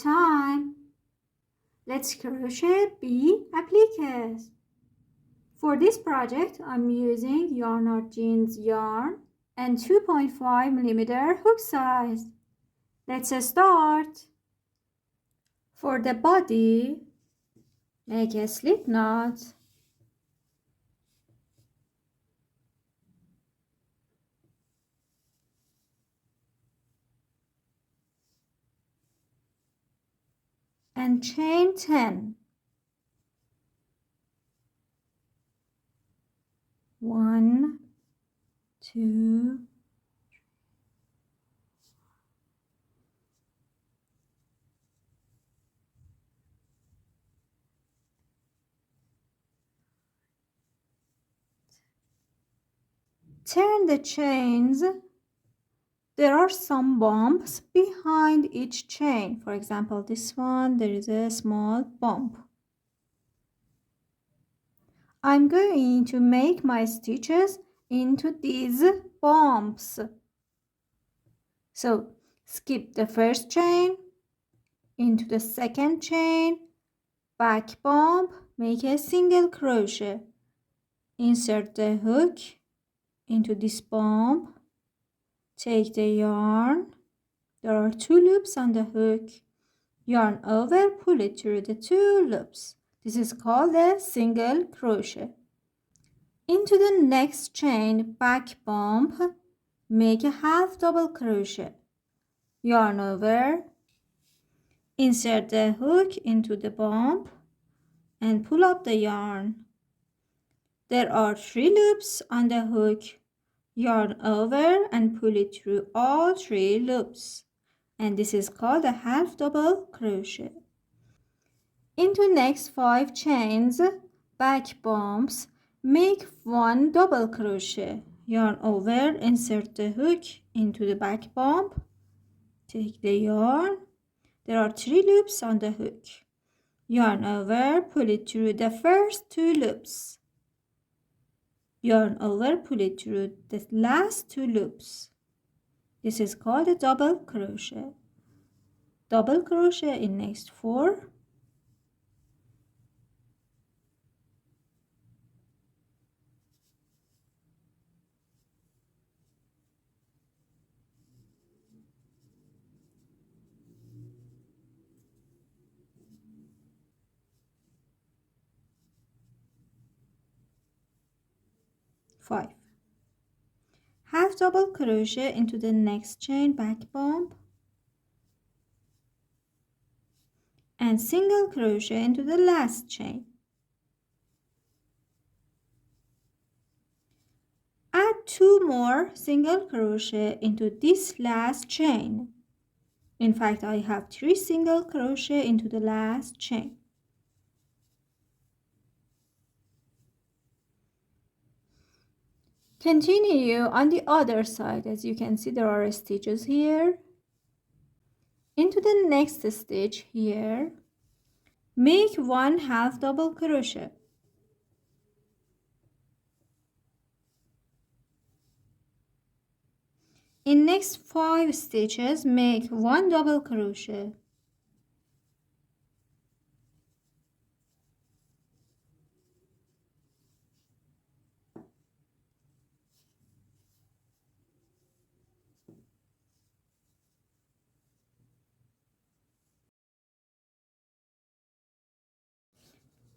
time. Let's crochet bee appliques. For this project, I'm using yarn art jeans yarn and 2.5mm hook size. Let's start. For the body, make a slip knot. And chain 10. 1, 2, 3. Turn the chains. There are some bumps behind each chain. For example, this one, there is a small bump. I'm going to make my stitches into these bumps. So, skip the first chain, into the second chain, back bump, make a single crochet. Insert the hook into this bump. Take the yarn. There are 2 loops on the hook. Yarn over, pull it through the 2 loops. This is called a single crochet. Into the next chain, back bump, make a half double crochet. Yarn over, insert the hook into the bump and pull up the yarn. There are 3 loops on the hook. Yarn over and pull it through all 3 loops. And this is called a half double crochet. Into next 5 chains, back bumps, make 1 double crochet. Yarn over, insert the hook into the back bump. Take the yarn. There are 3 loops on the hook. Yarn over, pull it through the first 2 loops. Yarn over, pull it through the last 2 loops. This is called a double crochet. Double crochet in next 4. Five. Half double crochet into the next chain, back bump, and single crochet into the last chain. Add 2 more single crochet into this last chain. In fact, I have 3 single crochet into the last chain. Continue on the other side. As you can see, there are stitches here. Into the next stitch here, make 1 half double crochet. In next 5 stitches, make 1 double crochet.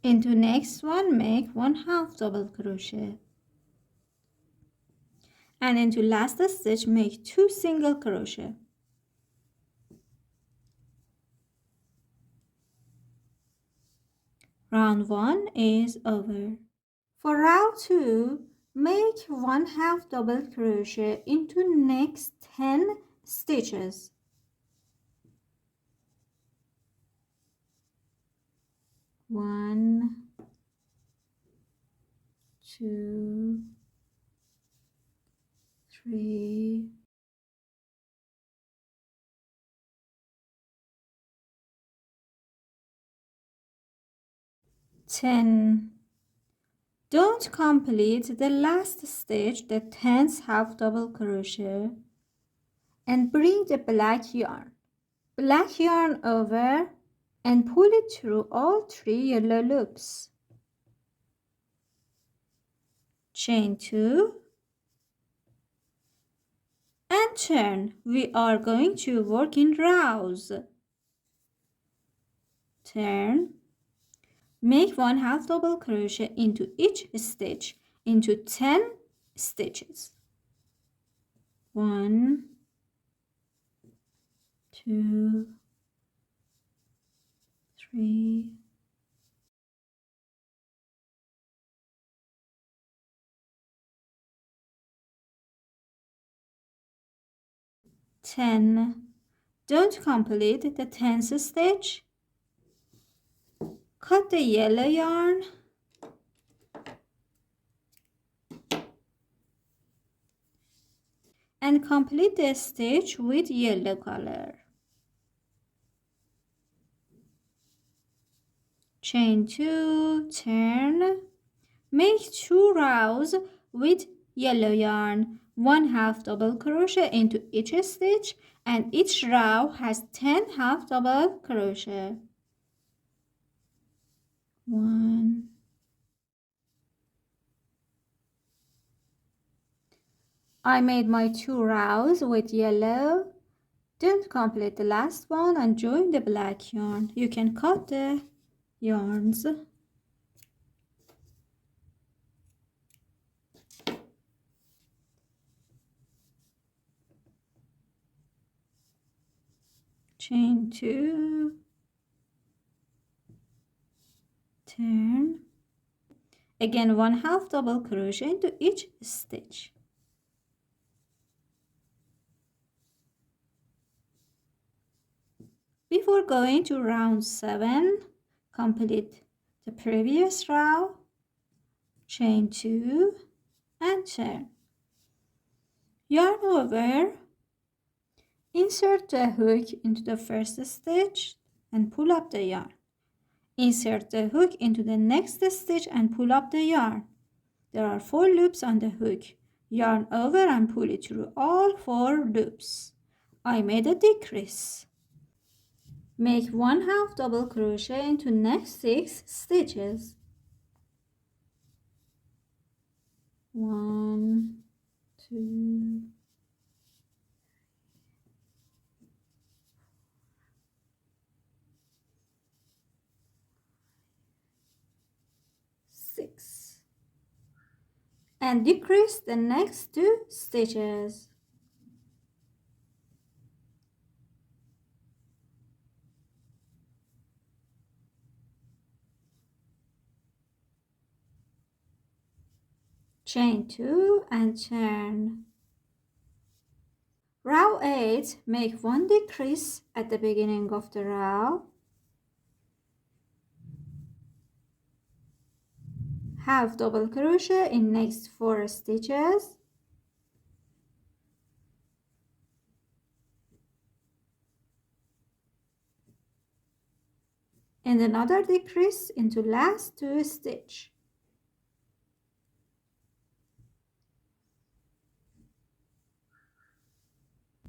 Into next one, make 1 half double crochet. And into last stitch, make 2 single crochet. Round 1 is over. For round 2, make 1 half double crochet into next 10 stitches. 1, 2, 3, 10. Don't complete the last stitch, the 10th half double crochet, and bring the black yarn. Black yarn over and pull it through all 3 yellow loops. Chain 2 and turn. We are going to work in rows. Turn. Make 1/2 double crochet into each stitch into 10 stitches. 1, 2, 3, 10. Don't complete the 10th stitch. Cut the yellow yarn and complete the stitch with yellow color. Chain 2, turn. Make 2 rows with yellow yarn, 1/2 double crochet into each stitch, and each row has 10 half double crochet. 1. I made my 2 rows with yellow. Don't complete the last one and join the black yarn. You can cut the yarns. Chain 2, turn. Again 1/2 double crochet into each stitch. Before going to round 7, complete the previous row, chain 2 and turn. Yarn over, insert the hook into the first stitch and pull up the yarn. Insert the hook into the next stitch and pull up the yarn. There are 4 loops on the hook. Yarn over and pull it through all 4 loops. I made a decrease. Make 1/2 double crochet into next 6 stitches. 1, 2, 6. And decrease the next 2 stitches. Chain 2 and turn. Row 8, make 1 decrease at the beginning of the row. Half double crochet in next 4 stitches. And another decrease into last 2 stitch.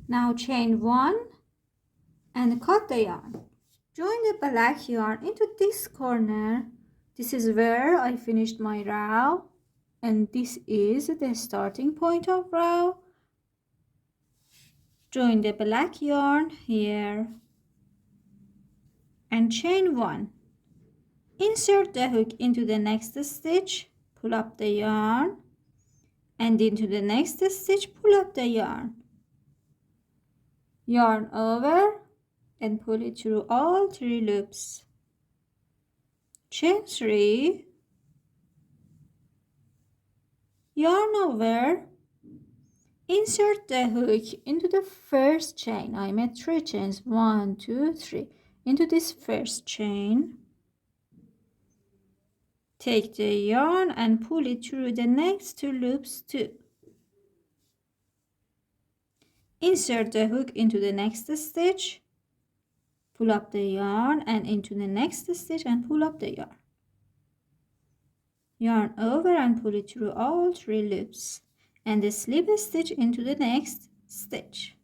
Now chain 1 and cut the yarn. Join the black yarn into this corner. This is where I finished my row, and this is the starting point of row. Join the black yarn here and chain 1. Insert the hook into the next stitch, pull up the yarn, and into the next stitch, pull up the yarn. Yarn over and pull it through all 3 loops. Chain 3, yarn over, insert the hook into the first chain. I made 3 chains, 1, 2, 3, into this first chain. Take the yarn and pull it through the next 2 loops too. Insert the hook into the next stitch, pull up the yarn and into the next stitch and pull up the yarn. Yarn over and pull it through all 3 loops and slip a stitch into the next stitch.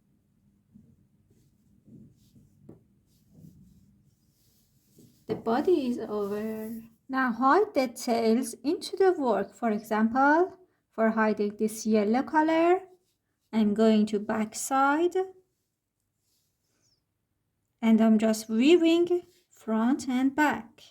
The body is over. Now hide the tails into the work. For example, for hiding this yellow color, I'm going to back side and I'm just weaving front and back.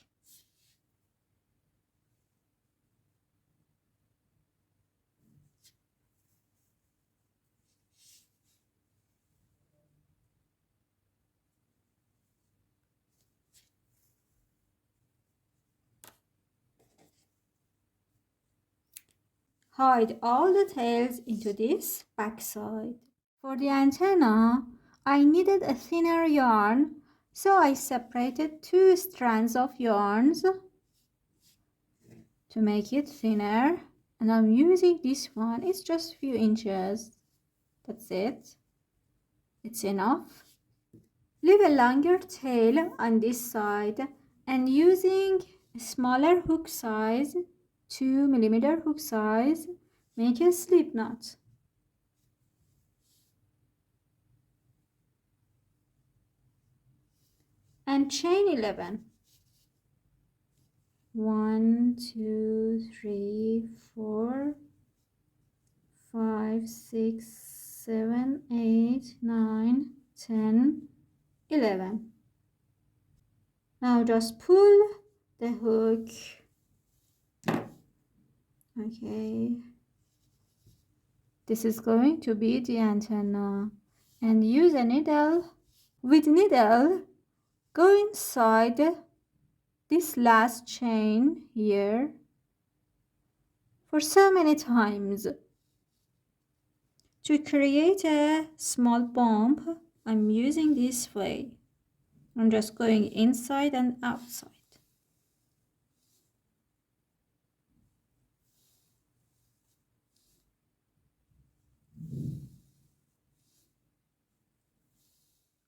Hide all the tails into this back side. For the antenna, I needed a thinner yarn, so I separated 2 strands of yarns to make it thinner, and I'm using this one. It's just a few inches. That's it. It's enough. Leave a longer tail on this side and using a smaller hook size, 2mm hook size, make a slip knot. And chain 11. 1, 2, 3, 4, 5, 6, 7, 8, 9, 10, 11. Now just pull the hook. Okay. This is going to be the antenna. And use a needle. With needle, go inside this last chain here for so many times. To create a small bump, I'm using this way. I'm just going inside and outside.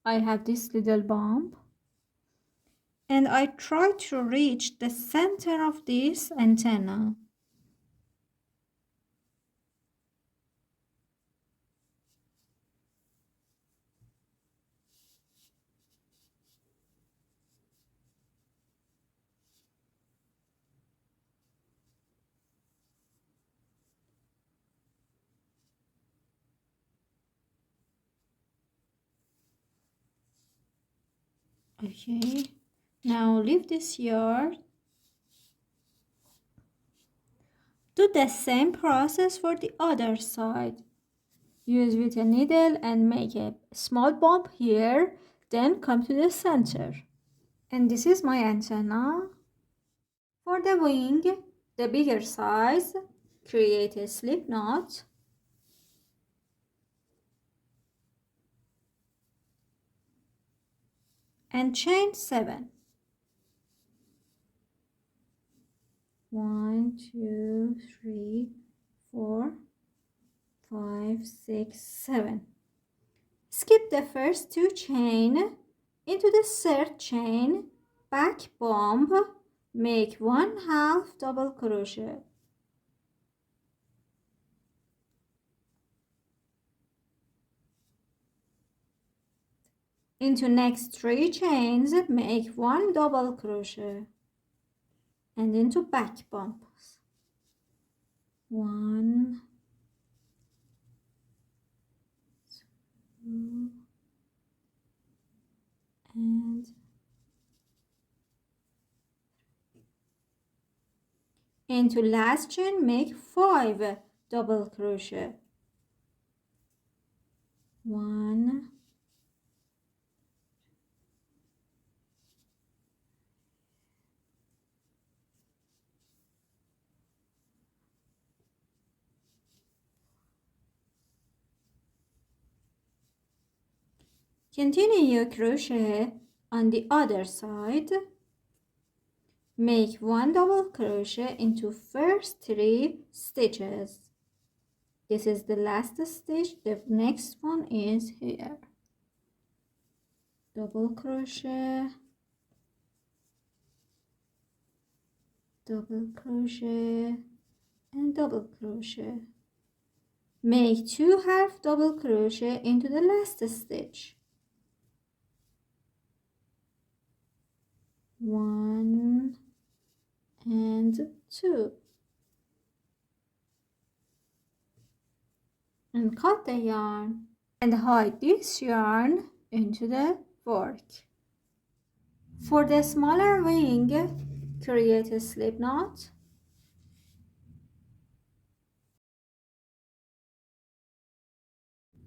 I have this little bump and I try to reach the center of this antenna. Okay, now leave this yarn. Do the same process for the other side. Use with a needle and make a small bump here, then come to the center. And this is my antenna. For the wing, the bigger size, create a slip knot. And chain 7. 1, 2, 3, 4, 5, 6, 7. Skip the first 2 chain into the third chain, back bump, make 1/2 double crochet. Into next 3 chains, make 1 double crochet and into back bumps. 1, 2, and into last chain, make 5 double crochet. 1, continue your crochet on the other side. Make 1 double crochet into first 3 stitches. This is the last stitch. The next one is here. Double crochet, double crochet, and double crochet. Make 2 half double crochet into the last stitch. 1 and 2, and cut the yarn and hide this yarn into the work. For the smaller wing, create a slip knot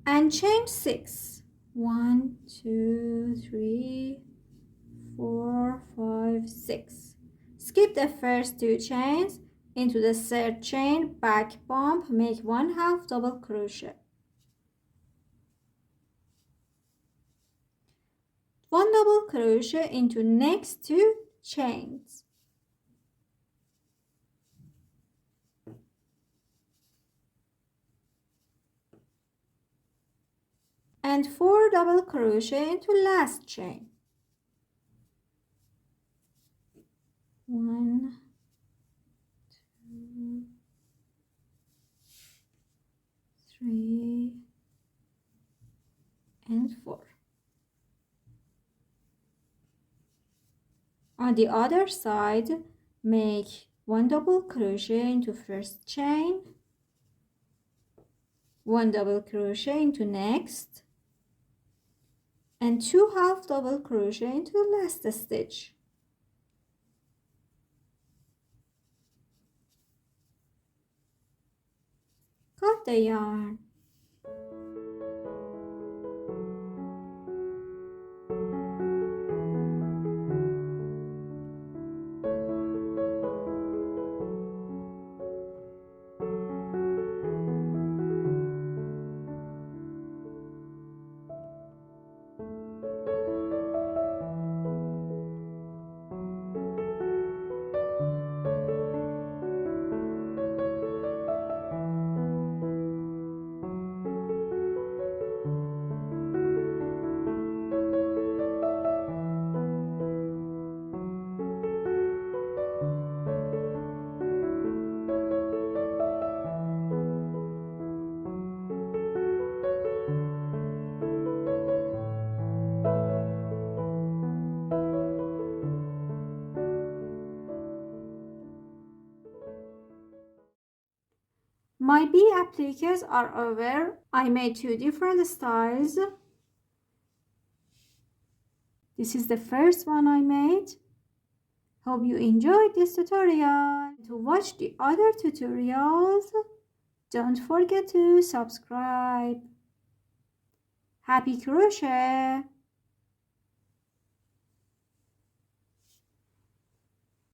and chain 6. 1, 2, 3, 4, 5, 6. Skip the first 2 chains. Into the third chain, back bump, make 1/2 double crochet. 1 double crochet into next 2 chains. And 4 double crochet into last chain. 1, 2, 3, and 4. On the other side, make 1 double crochet into first chain, 1 double crochet into next, and 2 half double crochet into the last stitch. Cut the yarn. My bee appliques are over. I made 2 different styles. This is the first one I made. Hope you enjoyed this tutorial. To watch the other tutorials, don't forget to subscribe. Happy crochet!